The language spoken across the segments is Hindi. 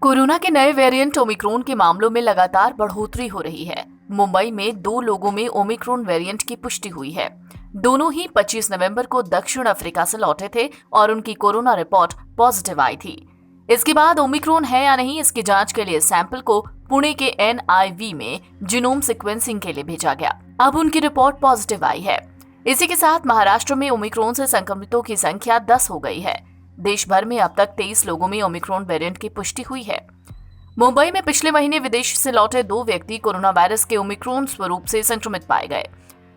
कोरोना के नए वेरिएंट ओमिक्रॉन के मामलों में लगातार बढ़ोतरी हो रही है। मुंबई में 2 लोगों में ओमिक्रॉन वेरिएंट की पुष्टि हुई है। दोनों ही 25 नवंबर को दक्षिण अफ्रीका से लौटे थे और उनकी कोरोना रिपोर्ट पॉजिटिव आई थी। इसके बाद ओमिक्रॉन है या नहीं, इसकी जांच के लिए सैंपल को पुणे के NIV में जीनोम सीक्वेंसिंग के लिए भेजा गया। अब उनकी रिपोर्ट पॉजिटिव आई है। इसी के साथ महाराष्ट्र में ओमिक्रॉन से संक्रमितों की संख्या 10 हो गई है। देश भर में अब तक 23 लोगों में ओमिक्रॉन वेरिएंट की पुष्टि हुई है। मुंबई में पिछले महीने विदेश से लौटे 2 व्यक्ति कोरोना वायरस के ओमिक्रॉन स्वरूप से संक्रमित पाए गए।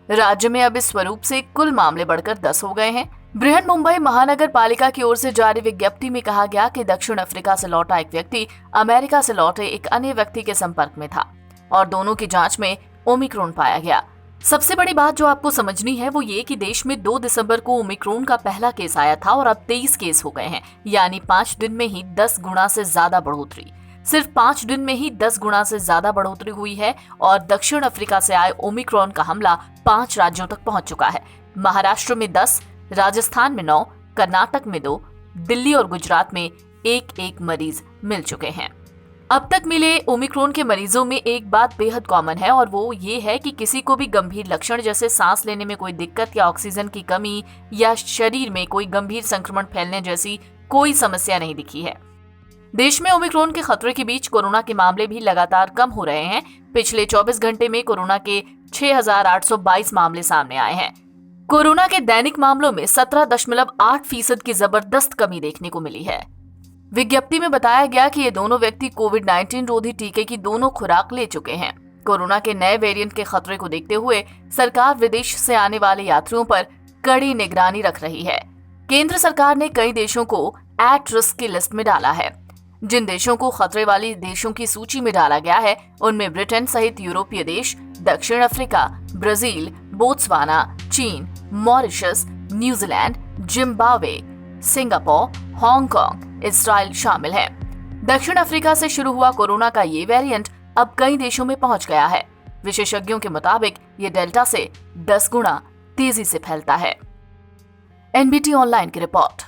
राज्य में अब इस स्वरूप से कुल मामले बढ़कर 10 हो गए हैं। बृहन मुंबई महानगर पालिका की ओर से जारी विज्ञप्ति में कहा गया कि दक्षिण अफ्रीका से लौटा एक व्यक्ति अमेरिका से लौटे एक अन्य व्यक्ति के संपर्क में था और दोनों की जांच में ओमिक्रॉन पाया गया। सबसे बड़ी बात जो आपको समझनी है वो ये कि देश में 2 दिसंबर को ओमिक्रॉन का पहला केस आया था और अब 23 केस हो गए हैं, यानी 5 दिन में ही 10 गुना से ज्यादा बढ़ोतरी। सिर्फ 5 दिन में ही 10 गुना से ज्यादा बढ़ोतरी हुई है और दक्षिण अफ्रीका से आए ओमिक्रॉन का हमला 5 राज्यों तक पहुंच चुका है। महाराष्ट्र में 10, राजस्थान में 9, कर्नाटक में 2, दिल्ली और गुजरात में एक मरीज मिल चुके हैं। अब तक मिले ओमिक्रॉन के मरीजों में एक बात बेहद कॉमन है और वो ये है कि किसी को भी गंभीर लक्षण जैसे सांस लेने में कोई दिक्कत या ऑक्सीजन की कमी या शरीर में कोई गंभीर संक्रमण फैलने जैसी कोई समस्या नहीं दिखी है। देश में ओमिक्रॉन के खतरे के बीच कोरोना के मामले भी लगातार कम हो रहे हैं। पिछले 24 घंटे में कोरोना के 6,822 मामले सामने आए हैं। कोरोना के दैनिक मामलों में 17.8% की जबरदस्त कमी देखने को मिली है। विज्ञप्ति में बताया गया कि ये दोनों व्यक्ति कोविड-19 रोधी टीके की दोनों खुराक ले चुके हैं। कोरोना के नए वेरिएंट के खतरे को देखते हुए सरकार विदेश से आने वाले यात्रियों पर कड़ी निगरानी रख रही है। केंद्र सरकार ने कई देशों को एट रिस्क की लिस्ट में डाला है। जिन देशों को खतरे वाली देशों की सूची में डाला गया है उनमें ब्रिटेन सहित यूरोपीय देश, दक्षिण अफ्रीका, ब्राजील, बोत्सवाना, चीन, Mauritius, New Zealand, Zimbabwe, Singapore, Hong Kong, Israel शामिल है। दक्षिण अफ्रीका से शुरू हुआ कोरोना का ये वेरिएंट अब कई देशों में पहुंच गया है। विशेषज्ञों के मुताबिक ये डेल्टा से 10 गुना तेजी से फैलता है। NBT ऑनलाइन की रिपोर्ट।